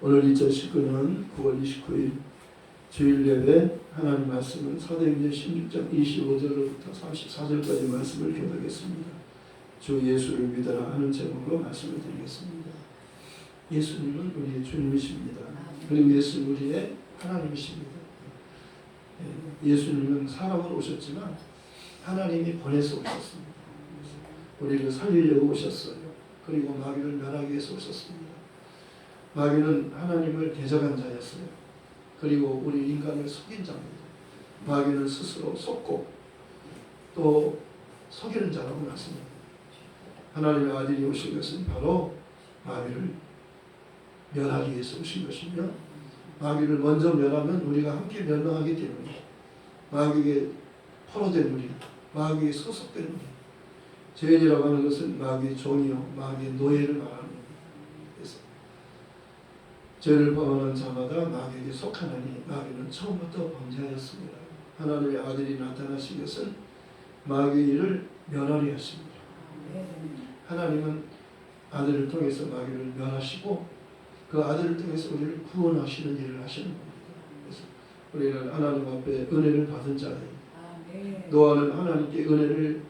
오늘 2019년 9월 29일 주일 예배 하나님 말씀은 사도행전 16장 25절부터 34절까지 말씀을 교독했습니다. 주 예수를 믿어라 하는 제목으로 말씀을 드리겠습니다. 예수님은 우리의 주님이십니다. 그리고 예수는 우리의 하나님이십니다. 예수님은 사람으로 오셨지만 하나님이 보내서 오셨습니다. 우리를 살리려고 오셨어요. 그리고 마귀를 멸하기 위해서 오셨습니다. 마귀는 하나님을 대적한 자였어요. 그리고 우리 인간을 속인 자입니다. 마귀는 스스로 속고 또 속이는 자라고 말씀합니다. 하나님의 아들이 오신 것은 바로 마귀를 멸하기 위해서 오신 것이며, 마귀를 먼저 멸하면 우리가 함께 멸망하기 때문에 마귀에게 포로된 우리, 마귀에 소속된 우리, 죄인이라고 하는 것은 마귀의 종이요 마귀의 노예를 말하는 겁니다. 그래서 죄를 범하는 자마다 마귀에게 속하나니 마귀는 처음부터 범죄하였습니다. 하나님의 아들이 나타나신 것은 마귀의 일을 멸하려 하십니다. 하나님은 아들을 통해서 마귀를 멸하시고 그 아들을 통해서 우리를 구원하시는 일을 하시는 겁니다. 그래서 우리는 하나님 앞에 은혜를 받은 자예요. 노아는 하나님께 은혜를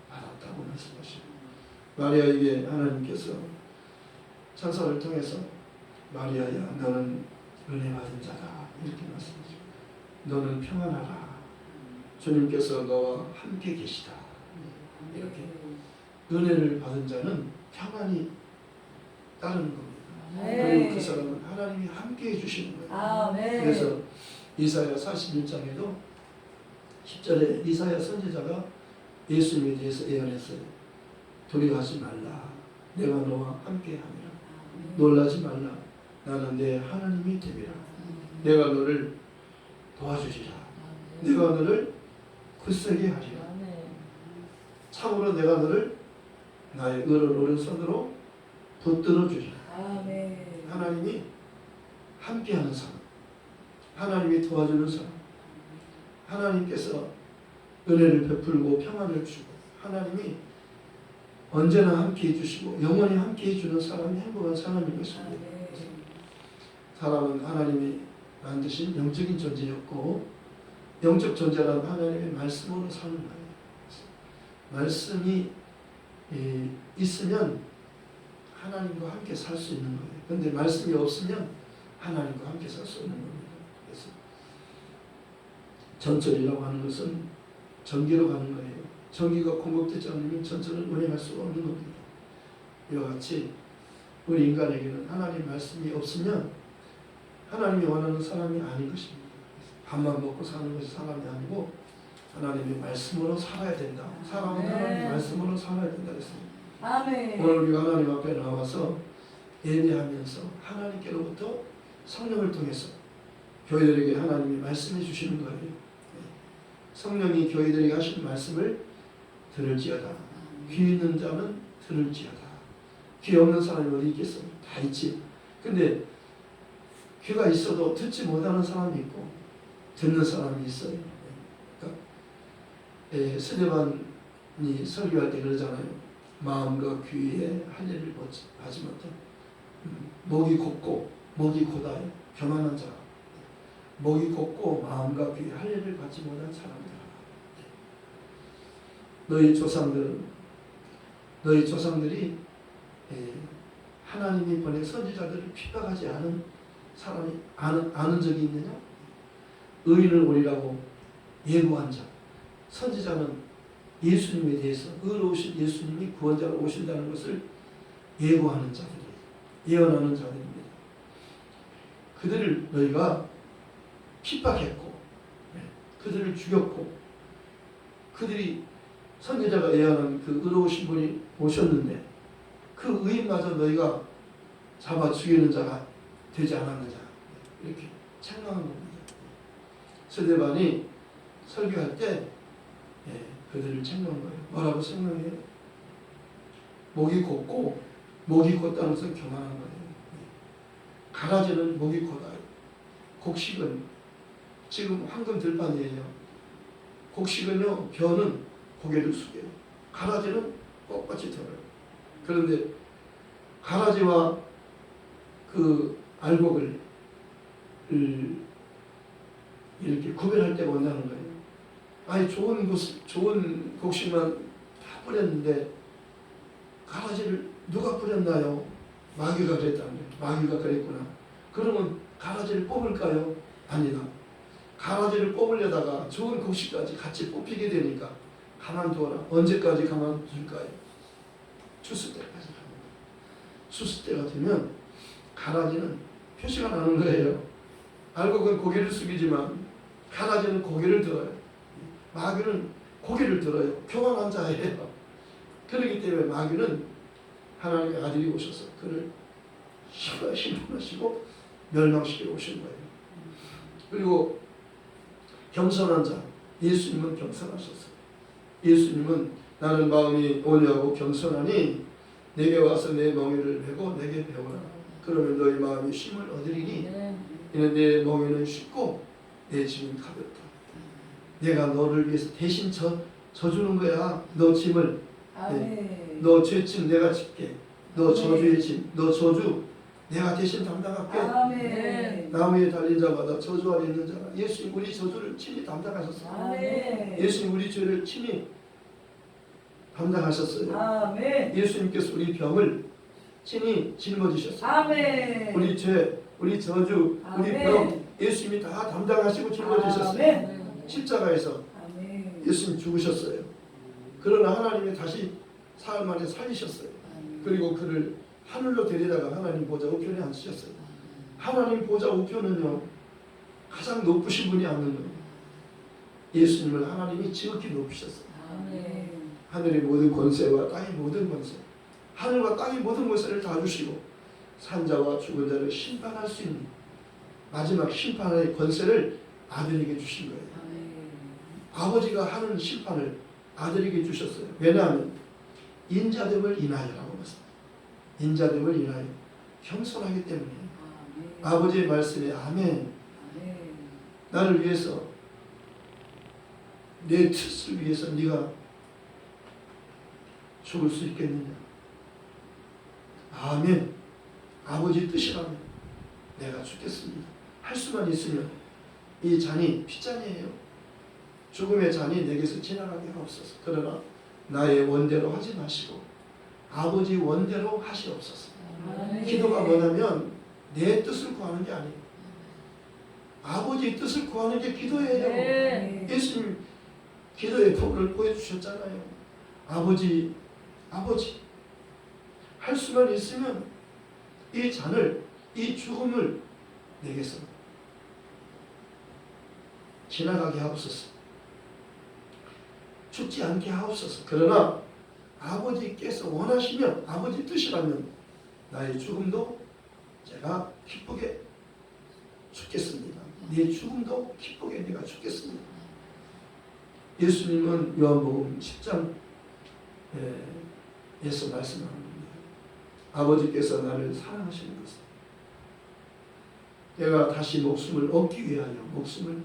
받았다고 말씀하십니다. 마리아에게 하나님께서 천사를 통해서 마리아야 너는 은혜 받은 자다 이렇게 말씀하십니다. 너는 평안하라. 주님께서 너와 함께 계시다. 이렇게 은혜를 받은 자는 평안이 따르는 겁니다. 그리고 그 사람은 하나님이 함께 해주시는 거예요. 그래서 이사야 41장에도 10절에 이사야 선지자가 예수님에 대해서 예언했어요. 두려워하지 말라. 내가 너와 함께 함이라. 놀라지 말라. 나는 내 하나님이 됨이라. 내가 너를 도와주리라. 내가 너를 굳세게 하리라. 참으로 내가 너를 나의 의로운 오른손으로 붙들어 주리라. 하나님이 함께하는 사람, 하나님이 도와주는 사람, 하나님께서 은혜를 베풀고 평안을 주고 하나님이 언제나 함께해 주시고 영원히 함께해 주는 사람이 행복한 사람인 것입니다. 사람은 하나님이 만드신 영적인 존재였고, 영적 존재란 하나님의 말씀으로 사는 거예요. 말씀이 있으면 하나님과 함께 살 수 있는 거예요. 그런데 말씀이 없으면 하나님과 함께 살 수 없는 겁니다. 그래서 전철이라고 하는 것은 전기로 가는 거예요. 전기가 공급되지 않으면 전철은 운행할 수가 없는 겁니다. 이와 같이 우리 인간에게는 하나님 말씀이 없으면 하나님이 원하는 사람이 아닌 것입니다. 밥만 먹고 사는 것이 사람이 아니고 하나님의 말씀으로 살아야 된다. 사람은 하나님의 말씀으로 살아야 된다 했습니다. 아멘. 오늘 우리가 하나님 앞에 나와서 예배하면서 하나님께로부터 성령을 통해서 교회들에게 하나님이 말씀해 주시는 거예요. 성령이 교회들에게 하신 말씀을 들을지어다. 귀 있는 자는 들을지어다. 귀 없는 사람이 어디 있겠어요? 다 있지. 근데 귀가 있어도 듣지 못하는 사람이 있고 듣는 사람이 있어요. 그러니까 스데반이 설교할 때 그러잖아요. 마음과 귀에 할례를 하지 못해 목이 곧고 목이 고다요 교만한 자, 목이 곧고 마음과 귀에 할례를 받지 못한 사람이다. 너희 조상들이 하나님이 보낸 선지자들을 핍박하지 않은 사람이 아는 적이 있느냐? 의인을 오리라고 예고한 자, 선지자는 예수님에 대해서 의로우신 예수님이 구원자로 오신다는 것을 예고하는 자들이에요. 예언하는 자들입니다. 그들을 너희가 핍박했고 그들을 죽였고 그들이 선지자가 예언한 그 의로우신 분이 오셨는데 그 의인마저 너희가 잡아 죽이는 자가 되지 않았느냐 이렇게 책망한 겁니다. 스데반이 설교할 때 그들을 책망한 거예요. 뭐라고 책망해요? 목이 곧고 목이 곧다는 것은 교만한 거예요. 가라지는 목이 곧아요. 곡식은 지금 황금 들판이에요. 곡식은요 벼는 고개를 숙여요. 가라지는 꼿꼿이 들어요. 그런데 가라지와 그 알곡을 이렇게 구별할 때가 온다는 거예요. 아니 좋은 곡식만 다 뿌렸는데 가라지를 누가 뿌렸나요? 마귀가 그랬다는 거예요. 마귀가 그랬구나. 그러면 가라지를 뽑을까요? 아니다. 가라지를 뽑으려다가 좋은 곡식까지 같이 뽑히게 되니까 가만두어라. 언제까지 가만둘까요? 추수 때까지 갑니다. 추수 때가 되면 가라지는 표시가 나는 거예요. 알곡은 고개를 숙이지만 가라지는 고개를 들어요. 마귀는 고개를 들어요. 교만한 자예요. 그렇기 때문에 마귀는 하나님의 아들이 오셔서 그를 심판하시고 멸망시키러 오신 거예요. 그리고 겸손한 자, 예수님은 겸손하셨어요. 예수님은 나는 마음이 온유하고 겸손하니 내게 와서 내 멍에를 메고 내게 배우라. 그러면 너희 마음이 쉼을 얻으리니 이는 내 멍에는 쉽고 내 짐은 가볍다. 내가 너를 위해서 대신 져주는 거야. 너 짐을. 네. 너 죄짐 내가 질게. 너 저주의 짐, 너 저주 내가 대신 담당할게. 아멘. 나무에 달린 자마다 저주 아래 있는 자라. 예수님 우리 저주를 친히 담당하셨어요. 아멘. 예수님 우리 죄를 친히 담당하셨어요. 아멘. 예수님께서 우리 병을 친히 짊어지셨어요. 아멘. 우리 죄, 우리 저주, 우리 아멘. 병 예수님이 다 담당하시고 짊어지셨어요. 아멘. 십자가에서 아멘. 예수님 죽으셨어요. 그러나 하나님이 다시 사흘 만에 살리셨어요. 그리고 그를 하늘로 데리다가 하나님 보좌 우편에 앉으셨어요. 하나님 보좌 우편은요 가장 높으신 분이 앉는 거예요. 예수님을 하나님이 지극히 높이셨어요. 아멘. 하늘의 모든 권세와 땅의 모든 권세, 하늘과 땅의 모든 권세를 다 주시고 산자와 죽은 자를 심판할 수 있는 마지막 심판의 권세를 아들에게 주신 거예요. 아버지가 하는 심판을 아들에게 주셨어요. 왜냐하면 인자됨을 인하여라고 말씀합니다. 인자됨을 인하여 겸손하기 때문에 아버지의 말씀에 아멘. 나를 위해서 내 뜻을 위해서 네가 죽을 수 있겠느냐? 아멘. 아버지 뜻이라면 내가 죽겠습니다. 할 수만 있으면 이 잔이 피잔이에요. 죽음의 잔이 내게서 지나가게 하옵소서. 그러나 나의 원대로 하지 마시고 아버지 원대로 하시옵소서. 기도가 뭐냐면 내 뜻을 구하는 게 아니에요. 아버지 뜻을 구하는 게 기도예요. 네. 예수님 기도의 법을 보여주셨잖아요. 아버지 할 수만 있으면 이 잔을, 이 죽음을 내게서 지나가게 하옵소서. 죽지 않게 하옵소서. 그러나 아버지께서 원하시면, 아버지 뜻이라면 나의 죽음도 제가 기쁘게 죽겠습니다. 네 죽음도 기쁘게 내가 죽겠습니다. 예수님은 요한복음 10장에서 말씀합니다. 아버지께서 나를 사랑하시는 것은 내가 다시 목숨을 얻기 위하여 목숨을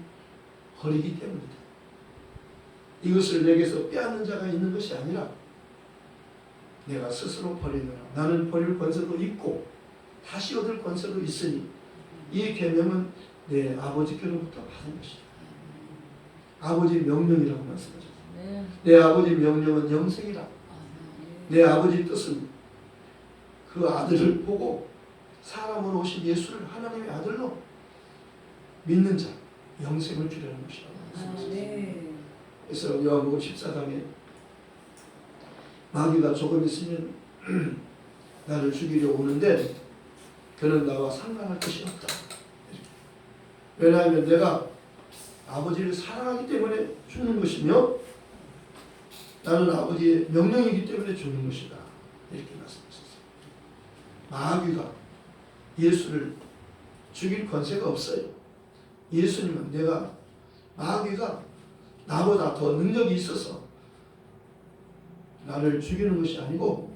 버리기 때문이다. 이것을 내게서 빼앗는 자가 있는 것이 아니라 내가 스스로 버리느라 나는 버릴 권세도 있고 다시 얻을 권세도 있으니 이 계명은 내 아버지께로부터 받은 것이다. 아버지 명령이라고 말씀하셨습니다. 내 아버지 명령은 영생이라. 내 아버지 뜻은 그 아들을 보고 사람으로 오신 예수를 하나님의 아들로 믿는 자 영생을 주려는 것이라고 말씀하셨습니다. 그래서 요한복음 14장에 마귀가 조금 있으면 나를 죽이려 오는데 그는 나와 상관할 것이 없다. 왜냐하면 내가 아버지를 사랑하기 때문에 죽는 것이며 나는 아버지의 명령이기 때문에 죽는 것이다. 이렇게 말씀하셨어요. 마귀가 예수를 죽일 권세가 없어요. 예수님은 마귀가 나보다 더 능력이 있어서 나를 죽이는 것이 아니고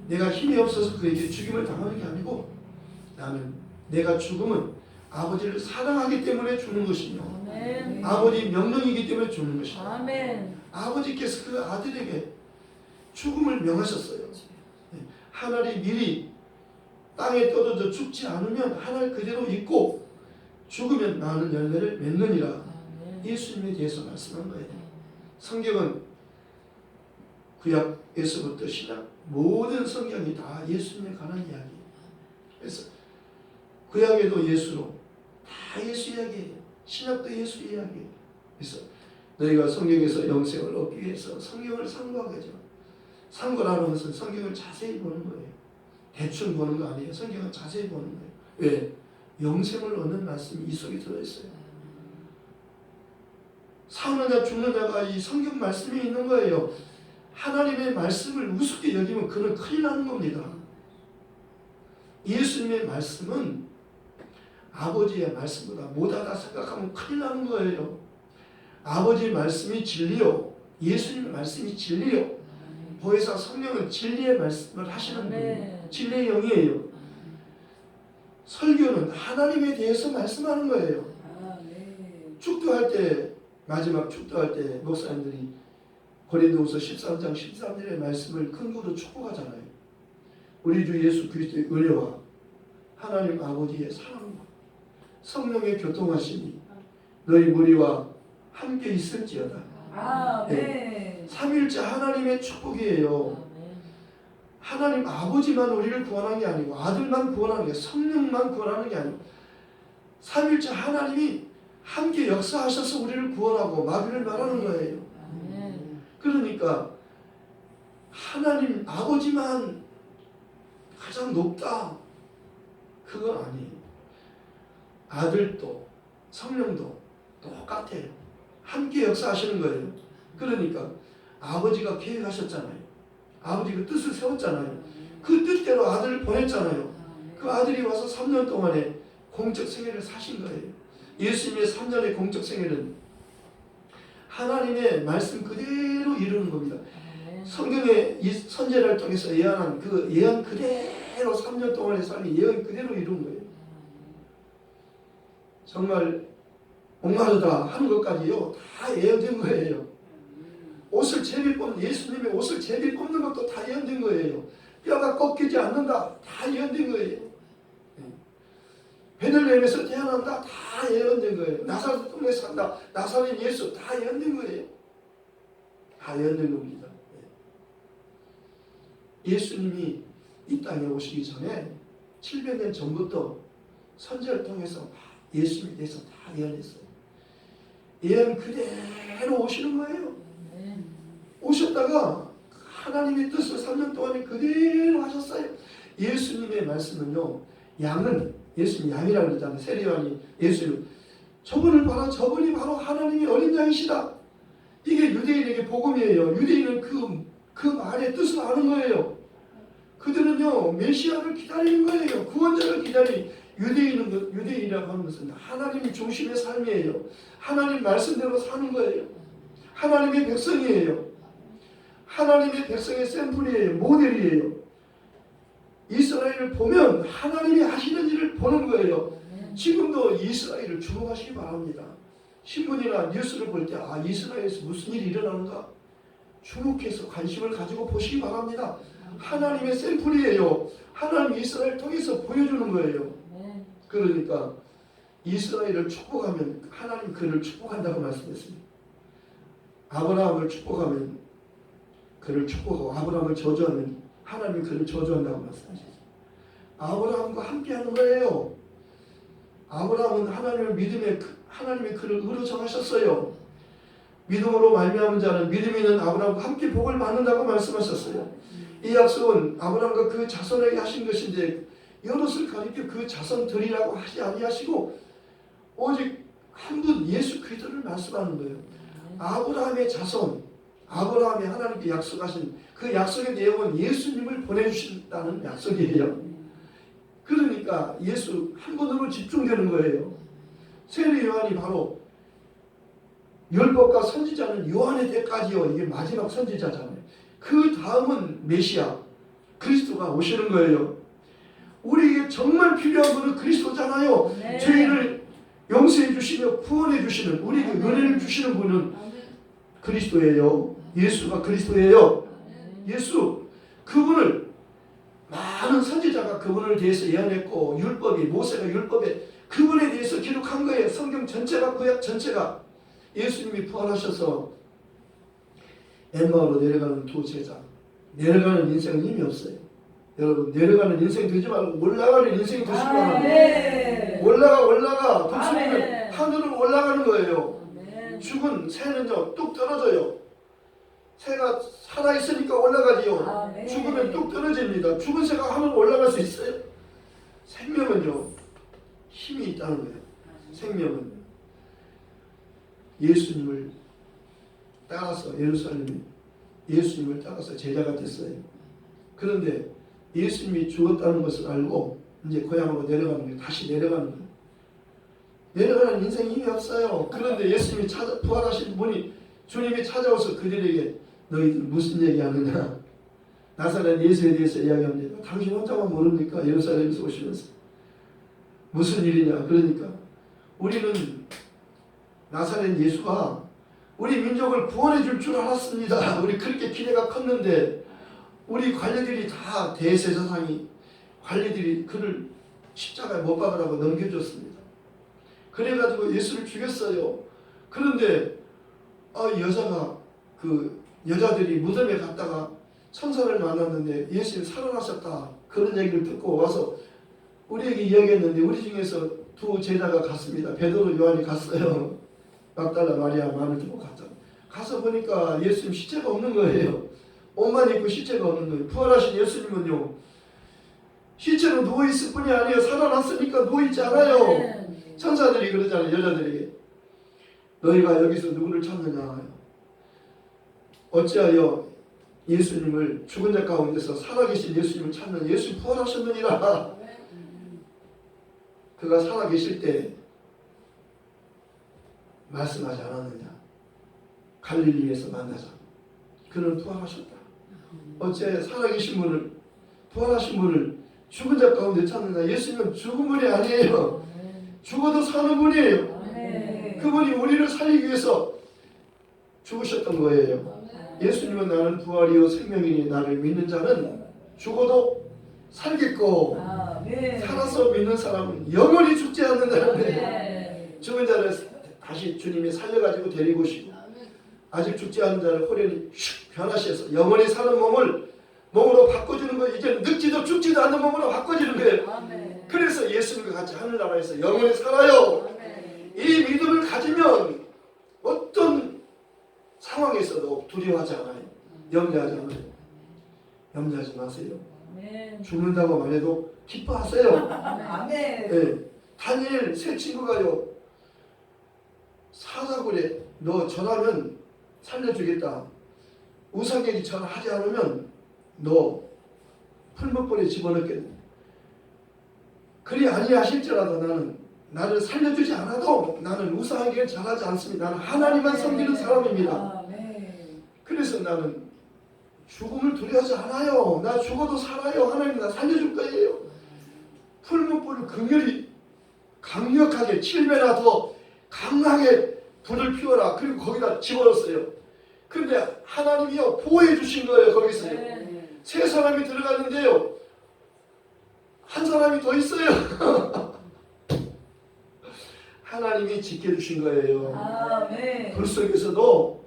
내가 힘이 없어서 그에게 죽임을 당하는 게 아니고 나는 내가 죽음은 아버지를 사랑하기 때문에 죽는 것이며 아멘. 아버지 명령이기 때문에 죽는 것이다. 아멘. 아버지께서 그 아들에게 죽음을 명하셨어요. 하늘이 미리 땅에 떨어져 죽지 않으면 하늘 그대로 있고 죽으면 많은 열매를 맺느니라. 아멘. 예수님에 대해서 말씀한 거예요. 성경은 구약에서부터 신약 모든 성경이 다 예수님에 관한 이야기예요. 그래서 구약에도 예수로 다 예수 이야기예요. 신약도 예수 이야기예요. 그래서 너희가 성경에서 영생을 얻기 위해서 성경을 상고하겠죠. 상고라는 것은 성경을 자세히 보는 거예요. 대충 보는 거 아니에요. 성경은 자세히 보는 거예요. 왜? 영생을 얻는 말씀이 이 속에 들어있어요. 사느냐 죽느냐가 이 성경 말씀이 있는 거예요. 하나님의 말씀을 우습게 여기면 그는 큰일 나는 겁니다. 예수님의 말씀은 아버지의 말씀보다 못하다 생각하면 큰일 나는 거예요. 아버지의 말씀이 진리요. 예수님의 말씀이 진리요. 보혜사 성령은 진리의 말씀을 하시는 분이에요. 진리의 영이에요. 설교는 하나님에 대해서 말씀하는 거예요. 축도할 때, 마지막 축도할 때 목사님들이 고린도후서 13장 13절의 말씀을 근거로 축복하잖아요. 우리 주 예수 그리스도의 은혜와 하나님 아버지의 사랑과 성령의 교통하심이 너희 무리와 함께 있을지어다. 네. 삼일째 하나님의 축복이에요. 하나님 아버지만 우리를 구원한 게 아니고 아들만 구원하는 게, 성령만 구원하는 게 아니고 삼일째 하나님이 함께 역사하셔서 우리를 구원하고 마귀를 말하는 거예요. 그러니까 하나님 아버지만 가장 높다, 그건 아니에요. 아들도 성령도 똑같아요. 함께 역사하시는 거예요. 그러니까 아버지가 계획하셨잖아요. 아버지가 뜻을 세웠잖아요. 그 뜻대로 아들을 보냈잖아요. 그 아들이 와서 3년 동안의 공적 생애를 사신 거예요. 예수님의 3년의 공적 생애는 하나님의 말씀 그대로 이루는 겁니다. 성경의 이 선제를 통해서 예언한 그 예언 그대로 3년 동안의 삶이 예언 그대로 이룬 거예요. 정말 목마르다 하는 것까지요 다 예언된 거예요. 옷을 제비 뽑는, 예수님의 옷을 제비 뽑는 것도 다 예언된 거예요. 뼈가 꺾이지 않는다, 다 예언된 거예요. 베들레헴에서 태어난다, 다 예언된 거예요. 나사렛 동네 산다, 나사렛 예수, 다 예언된 거예요. 다 예언된 겁니다. 예수님이 이 땅에 오시기 전에 700년 전부터 선지자를 통해서 예수님에 대해서 다 예언했어요. 예언 그대로 오시는 거예요. 오셨다가 하나님의 뜻을 3년 동안에 그대로 하셨어요. 예수님의 말씀은요, 양은, 예수님 양이라고 그러잖아요. 세례요한이 예수님, 저분을 봐라, 저분이 바로 하나님의 어린 양이시다. 이게 유대인에게 복음이에요. 유대인은 그 말의 뜻을 아는 거예요. 그들은요 메시아를 기다리는 거예요. 구원자를 기다리. 유대인이라고 하는 것은 하나님이 중심의 삶이에요. 하나님 말씀대로 사는 거예요. 하나님의 백성이에요. 하나님의 백성의 샘플이에요. 모델이에요. 이스라엘을 보면 하나님이 하시는 일을 보는 거예요. 지금도 이스라엘을 주목하시기 바랍니다. 신문이나 뉴스를 볼 때 이스라엘에서 무슨 일이 일어나는가 주목해서 관심을 가지고 보시기 바랍니다. 하나님의 샘플이에요. 하나님 이스라엘을 통해서 보여주는 거예요. 그러니까 이스라엘을 축복하면 하나님 그를 축복한다고 말씀했습니다. 아브라함을 축복하면 그를 축복하고 아브라함을 저주하면 하나님이 그를 저주한다고 말씀하셨어요. 아브라함과 함께하는 거예요. 아브라함은 하나님을 믿음에 하나님이 그를 의로 정하셨어요. 믿음으로 말미암은 자는 믿음이 있는 아브라함과 함께 복을 받는다고 말씀하셨어요. 이 약속은 아브라함과 그 자손에게 하신 것인데 여럿을 가리켜 그 자손들이라고 하지 아니하시고 오직 한 분 예수 그리스도를 말씀하는 거예요. 아브라함의 자손, 아브라함이 하나님께 약속하신 그 약속의 내용은 예수님을 보내주신다는 약속이에요. 그러니까 예수 한 분으로 집중되는 거예요. 세례 요한이 바로 율법과 선지자는 요한의 때까지요. 이게 마지막 선지자잖아요. 그 다음은 메시아 그리스도가 오시는 거예요. 우리에게 정말 필요한 분은 그리스도잖아요. 네. 죄인을 용서해 주시며 구원해 주시는, 우리에게 은혜를 주시는 분은 그리스도예요. 예수가 그리스도예요. 예수, 그분을 많은 선지자가 그분을 대해서 예언했고 율법이 모세가 율법에 그분에 대해서 기록한 거예요. 성경 전체가 구약 전체가 예수님이 부활하셔서 엠마오로 내려가는 두 제자. 내려가는 인생은 힘이 없어요. 여러분 내려가는 인생 되지 말고 올라가는 인생이 되시기 바랍니다. 아멘. 올라가 독수리는 아멘. 하늘로 올라가는 거예요. 아멘. 죽은 새는요 뚝 떨어져요. 새가 살아있으니까 올라가지요. 아멘. 죽으면 뚝 떨어집니다. 죽은 새가 하늘로 올라갈 수 있어요? 생명은요 힘이 있다는 거예요. 생명은 예수님을 따라서 예루살렘에 예수님을 따라서 제자가 됐어요. 그런데 예수님이 죽었다는 것을 알고 이제 고향으로 내려가는 거예요. 다시 내려가는 거예요. 내려가는 인생에 힘이 없어요. 그런데 예수님이 부활하신 분이 주님이 찾아와서 그들에게 너희들 무슨 얘기하느냐 나사렛 예수에 대해서 이야기합니다. 당신 혼자만 모릅니까? 예루살렘에서 오시면서 무슨 일이냐. 그러니까 우리는 나사렛 예수가 우리 민족을 구원해 줄 줄 알았습니다. 우리 그렇게 기대가 컸는데 우리 관리들이 다 대제사장이 관리들이 그를 십자가에 못 박으라고 넘겨줬습니다. 그래가지고 예수를 죽였어요. 그런데 여자가 그 여자들이 무덤에 갔다가 천사를 만났는데 예수님 살아나셨다 그런 얘기를 듣고 와서 우리에게 이야기했는데 우리 중에서 두 제자가 갔습니다. 베드로 요한이 갔어요. 막달라 마리아 말을 듣고 갔다. 가서 보니까 예수님 시체가 없는 거예요. 옷만 입고 시체가 없는 거예요. 부활하신 예수님은요 시체로 누워있을 뿐이 아니에요. 살아났으니까 누워있지 않아요. 천사들이 그러잖아요. 여자들에게 너희가 여기서 누구를 찾느냐. 어찌하여 예수님을 죽은 자 가운데서 살아계신 예수님을 찾는 예수님 부활하셨느니라. 그가 살아계실 때 말씀하지 않았느냐. 갈릴리에서 만나자. 그는 부활하셨다. 어째 살아계신 분을 부활하신 분을 죽은 자 가운데 찾느냐. 예수님은 죽은 분이 아니에요. 죽어도 사는 분이에요. 그분이 우리를 살리기 위해서 죽으셨던 거예요. 예수님은 나는 부활이요 생명이니 나를 믿는 자는 죽어도 살겠고 살아서 믿는 사람은 영원히 죽지 않는다는데 죽은 자를 다시 주님이 살려가지고 데리고 오시고 아직 죽지 않은 자를 호련히 슉 변화시켜서 영원히 사는 몸으로 바꿔주는 거예요. 이제는 늙지도 죽지도 않는 몸으로 바꿔주는 거예요. 그래서 예수님과 같이 하늘나라에서 영원히 살아요. 이 믿음을 가지면 어떤 상황에서도 두려워하지 않아요. 염려하지 않아요. 염려하지 마세요. 죽는다고 말해도 기뻐하세요. 네. 다니엘 세 친구가요 사자굴에 너 전하면 살려주겠다. 우상에게 전하지 않으면 너 풀무불에 집어넣겠다. 그리 아니하실지라도 나를 살려주지 않아도 나는 우상에게 전하지 않습니다. 나는 하나님만 섬기는 사람입니다. 그래서 나는 죽음을 두려워하지 않아요. 나 죽어도 살아요. 하나님 나 살려줄 거예요. 풀무불을 극렬히 강력하게 7배나 더 강하게 불을 피워라. 그리고 거기다 집어넣었어요. 그런데 하나님이요 보호해 주신 거예요. 거기서요. 세 사람이 들어갔는데요. 한 사람이 더 있어요. 하나님이 지켜주신 거예요. 불 속에서도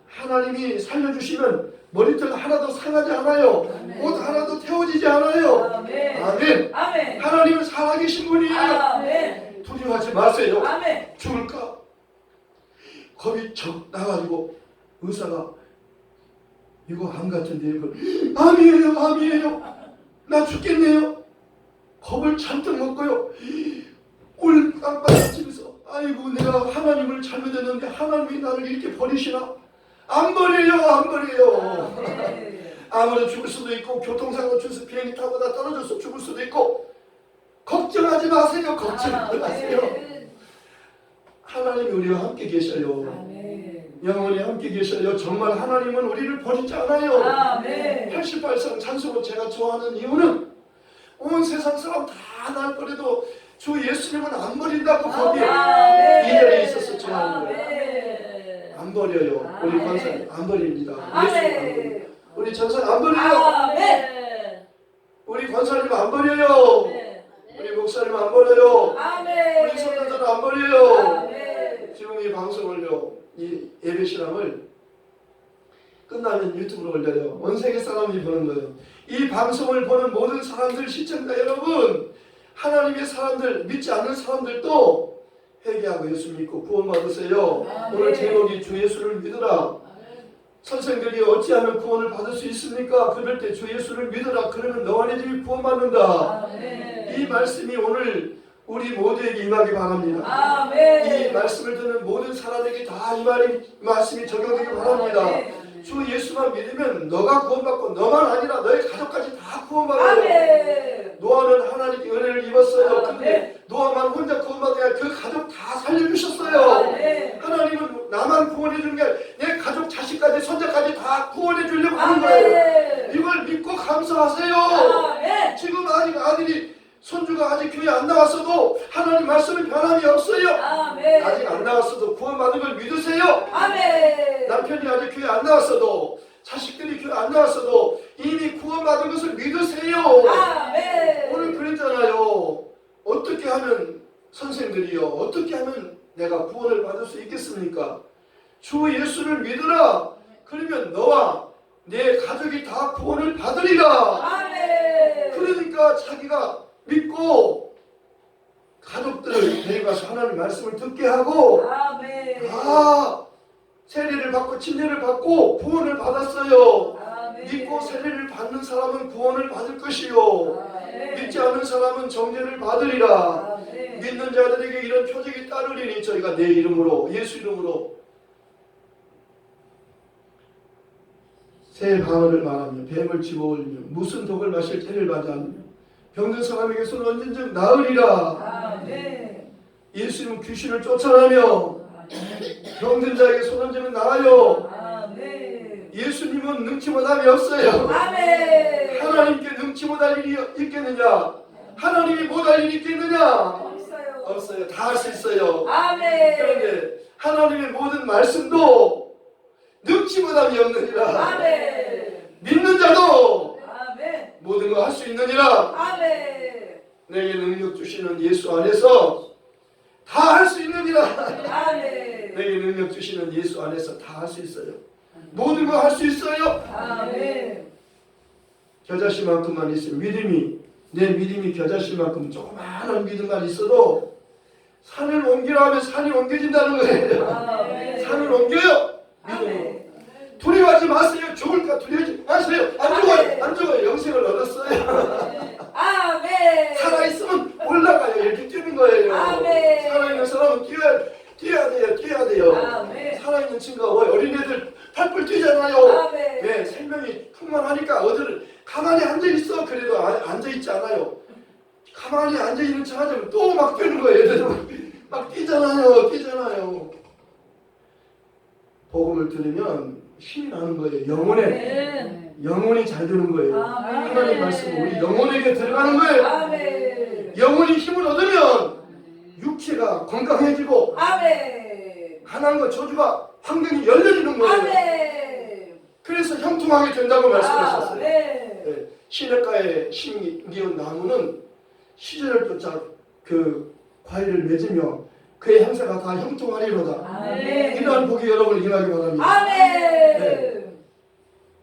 하나님이 살려주시면 머리털 하나도 상하지 않아요. 옷 하나도 태워지지 않아요. 아멘. 하나님은 살아계신 분이에요. 두려워하지 마세요. 죽을까? 겁이 적 나가지고 의사가 이거 암 같은데 이거 암이에요. 나 죽겠네요. 겁을 잔뜩 먹고요. 울 깜빡 치면서 아이고 내가 하나님을 잘못했는데 하나님이 나를 이렇게 버리시나? 안 버려요. 아무래도 죽을 수도 있고 교통사고 쳐서 비행기 타고 다 떨어져서 죽을 수도 있고 걱정하지 마세요. 걱정하지 마세요. 하나님이 우리와 함께 계셔요. 영원히 함께 계셔요. 정말 하나님은 우리를 버리지 않아요. 88상 찬송을 제가 좋아하는 이유는 온 세상 사람 다 날 버려도 주 예수님은 안 버린다고 거기에 이전에 있어서 좋아하는 거예요. 안 버려요. 우리 권사님 안 버립니다. 예수님 안 버립니다. 우리 전사는 안 버려요. 우리 권사님 안 버려요. 네. 우리 목사님 안 버려요. 아멘. 우리 성도들 안 버려요. 아멘. 지금 이 방송을요, 이 예배 신앙을 끝나면 유튜브로 올려요. 온 세계 사람들이 보는 거예요. 이 방송을 보는 모든 사람들, 시청자 여러분, 하나님의 사람들, 믿지 않는 사람들도 회개하고 예수 믿고 구원받으세요. 아멘. 오늘 제목이 주 예수를 믿으라. 선생들이 어찌하면 구원을 받을 수 있습니까? 그럴 때 주 예수를 믿으라. 그러면 너와 내 집이 구원받는다. 아멘. 이 말씀이 오늘 우리 모두에게 임하기 바랍니다. 아멘. 이 말씀을 듣는 모든 사람에게 다 이 말씀이 적용되기 바랍니다. 주 예수만 믿으면 너가 구원받고 너만 아니라 너의 가족까지 다 구원받아요. 아멘. 노아는 하나님께 은혜를 입었어요. 아멘. 근데 노아만 혼자 구원받아야 그 가족 다 살려주셨어요. 아멘. 하나님은 나만 구원해 주는 게 아니라 내 가족, 자식까지, 손자까지 다 구원해 주려고 하는 거예요. 아멘. 이걸 믿고 감사하세요. 아멘. 지금 아직 아들이, 손주가 아직 교회 안 나왔어도 하나님 말씀은 변함이 없어요. 아멘. 아직 안 나왔어도 구원받은 걸 믿으세요. 아멘. 남편이 아직 교회 안 나왔어도, 자식들이 교회 안 나왔어도 이미 구원받은 것을 믿으세요. 아멘. 오늘 그랬잖아요. 어떻게 하면, 선생들이요, 어떻게 하면 내가 구원을 받을 수 있겠습니까? 주 예수를 믿으라. 그러면 너와 내 가족이 다 구원을 받으리라. 아멘. 그러니까 자기가 믿고 가족들을 데려가서 하나님 말씀을 듣게 하고 아멘. 다 세례를 받고 침례를 받고 구원을 받았어요. 아멘. 믿고 세례를 받는 사람은 구원을 받을 것이요, 아멘. 믿지 않는 사람은 정죄를 받으리라. 아멘. 믿는 자들에게 이런 표적이 따르리니 저희가 내 이름으로, 예수 이름으로 새 방언을 말하며 뱀을 집어올리며 무슨 독을 마실 때를 받아 하며 병든 사람에게 손을 얹은 즉 나으리라. 아멘. 예수님은 귀신을 쫓아내며 병든 자에게 손 얹으면 나아요. 아멘. 예수님은 능치 못함이 없어요. 아멘. 하나님께 능치 못할 일이 있겠느냐? 하나님이 못할 일이 있겠느냐? 없어요. 없어요. 다 할 수 있어요. 아멘. 그런데 하나님의 모든 말씀도 능치 못함이 없느니라. 아멘. 믿는 자도 아멘. 모든 거 할 수 있느니라. 아멘. 내게 능력 주시는 예수 안에서 다 할 수 있느니라. 아멘. 내게 능력 주시는 예수 안에서 다 할 수 있어요. 모든 거 할 수 있어요. 아멘. 겨자씨만큼만 있으면 믿음이, 내 믿음이 겨자씨만큼 조그마한 믿음만 있어도 산을 옮기라 하면 산이 옮겨진다는 거예요. 아멘. 산을 옮겨요. 믿음으로. 아멘. 두려워하지 마세요. 죽을까 두려워하지 마세요. 안 죽어요. 안 죽어요. 영생을 얻었어요. 아멘. 살아있으면 올라가요. 이렇게 뛰는 거예요. 아멘. 살아있는 사람은 뛰어야 돼요. 뛰어야 돼요. 아멘. 살아있는 친구가 왜 어린애들 팔불 뛰잖아요. 아멘. 왜? 생명이 충만하니까 어디를 가만히 앉아있어. 그래도 앉아있지 않아요. 가만히 앉아있는 척 하자면 또 막 뛰는 거예요. 얘들은 막 뛰잖아요. 복음을 들으면 힘이 나는 거예요. 영혼이 잘 되는 거예요. 아멘. 하나님 말씀은 우리 영혼에게 들어가는 거예요. 아멘. 영혼이 힘을 얻으면 육체가 건강해지고 아멘. 가난과 저주가 환경이 열려지는 거예요. 아멘. 그래서 형통하게 된다고 말씀하셨어요. 아멘. 네. 시냇가에 심기운 나무는 시절을 쫓아 그 과일을 맺으며 그의 행사가 다 형통하리로다. 아멘. 이러한 복이 여러분을 임하기 바랍니다. 아멘. 네.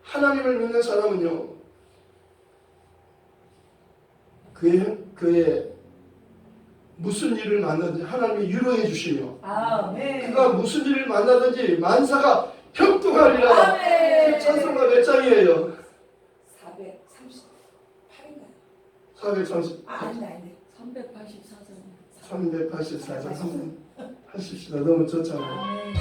하나님을 믿는 사람은요, 그의 무슨 일을 만나든지 하나님이 위로해 주시며, 아멘. 그가 무슨 일을 만나든지 만사가 형통하리라. 아멘. 그 찬송가 몇 장이에요? 438인가요? 430, 아닌데. 384점. 384장 하십시다. 너무 좋잖아요. 아멘.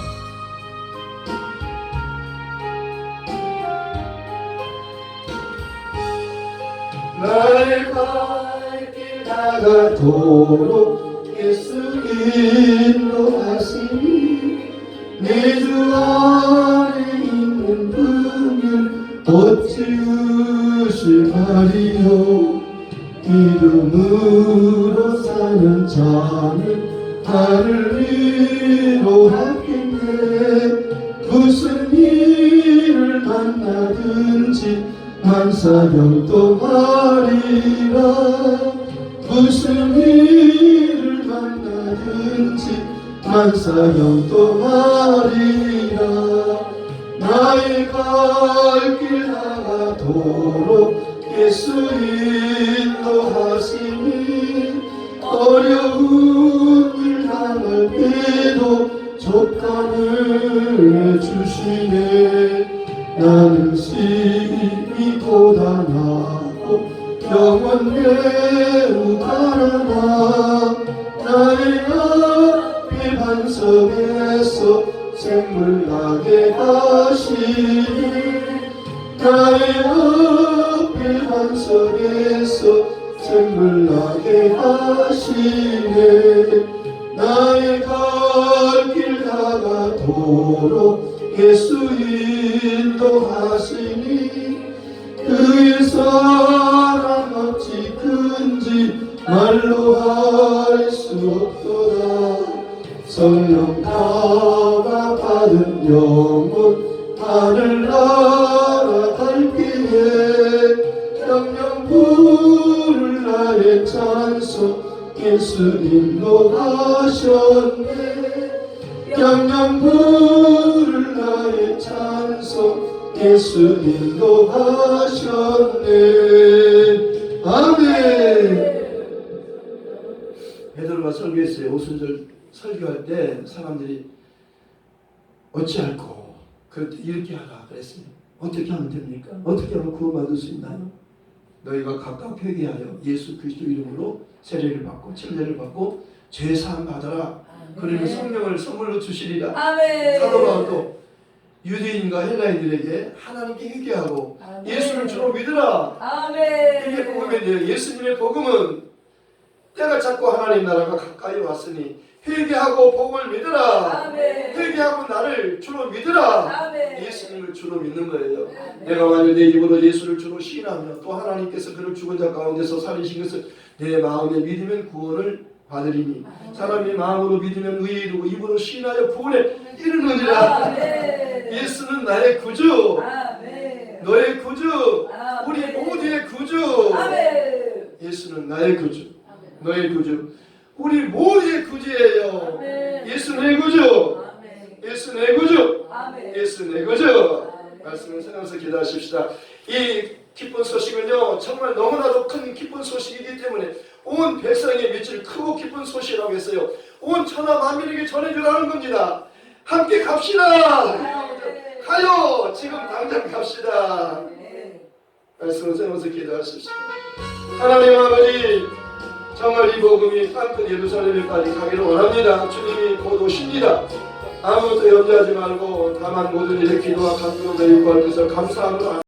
나의 발길 나가도록 예수 인도하시니 내 주 안에 있는 분을 어찌우실까리요. 믿음으로 사는 자는 나를 위로하겠네. 무슨 일을 만나든지 만사형도 말이라 무슨 일을 만나든지 만사형도 말이라 나의 갈 길 나가도록 예수 인도하시니 어려운 일 당할 때도 족간을 주시네 나는 시기 고단하고 영원 매우 가라나 나의 앞에 반석에서 샘물 나게 하시니 나의 앞에 반석에서 샘물 나게 하시네 나의 갈 길 나가도록 예수 인도하시니 그의 사랑 어찌 큰지 말로 할 수 없도다 성령 감화 받은 영혼 하늘나라 갈 때에 영영 부를 나의 찬송 예수 인도하셨네 영영 부를 나의 찬송 예수 인도하셨네 아멘. 베드로가 설교했어요. 오순절 설교할 때 사람들이 어찌할꼬 그럴 때 이렇게 하라 그랬어요. 어떻게 하면 됩니까? 어떻게 하면 구원받을 수 있나요? 너희가 각각 회개하여 예수 그리스도 이름으로 세례를 받고 침례를 받고 죄사함 받아라. 그러면 성령을 선물로 주시리라. 아멘. 사도 바울도 유대인과 헬라인들에게 하나님께 회개하고 아멘. 예수를 주로 믿으라. 아멘. 이게 복음인데요. 예수님의 복음은 때가 잡고 하나님 나라가 가까이 왔으니 회개하고 복음을 믿으라. 아멘. 회개하고 나를 주로 믿으라. 아멘. 예수님을 주로 믿는 거예요. 아멘. 내가 만약 내 입으로 예수를 주로 시인하며 또 하나님께서 그를 죽은 자 가운데서 살리신 것을 내 마음에 믿으면 구원을 받으리니 사람이 마음으로 믿으면 의에 이르고 입으로 시인하여 구원에 이르느니라. 아멘. 예수는 나의 구주, 아멘. 너의 구주, 아멘. 우리 모두의 구주. 아멘. 예수는 나의 구주, 너의 구주, 우리 모두의 구주예요. 아멘. 예수 내 구주, 아멘. 예수 내 구주, 아멘. 예수 내 구주. 말씀을 생각해서 기도하십시다. 이 기쁜 소식은요 정말 너무나도 큰 기쁜 소식이기 때문에 온 백성의 밑을 크고 기쁜 소식이라고 했어요. 온 천하 만민에게 전해주라는 겁니다. 함께 갑시다. 가요. 지금 당장 갑시다. 말씀을 생각해서 기도하십시다. 하나님 아버지, 정말 이 복음이 땅끝 예루살렘에까지 가기를 원합니다. 주님이 곧 오십니다. 아무것도 염려하지 말고 다만 모든 일에 기도와 간구로 매일 구할 것을 감사함으로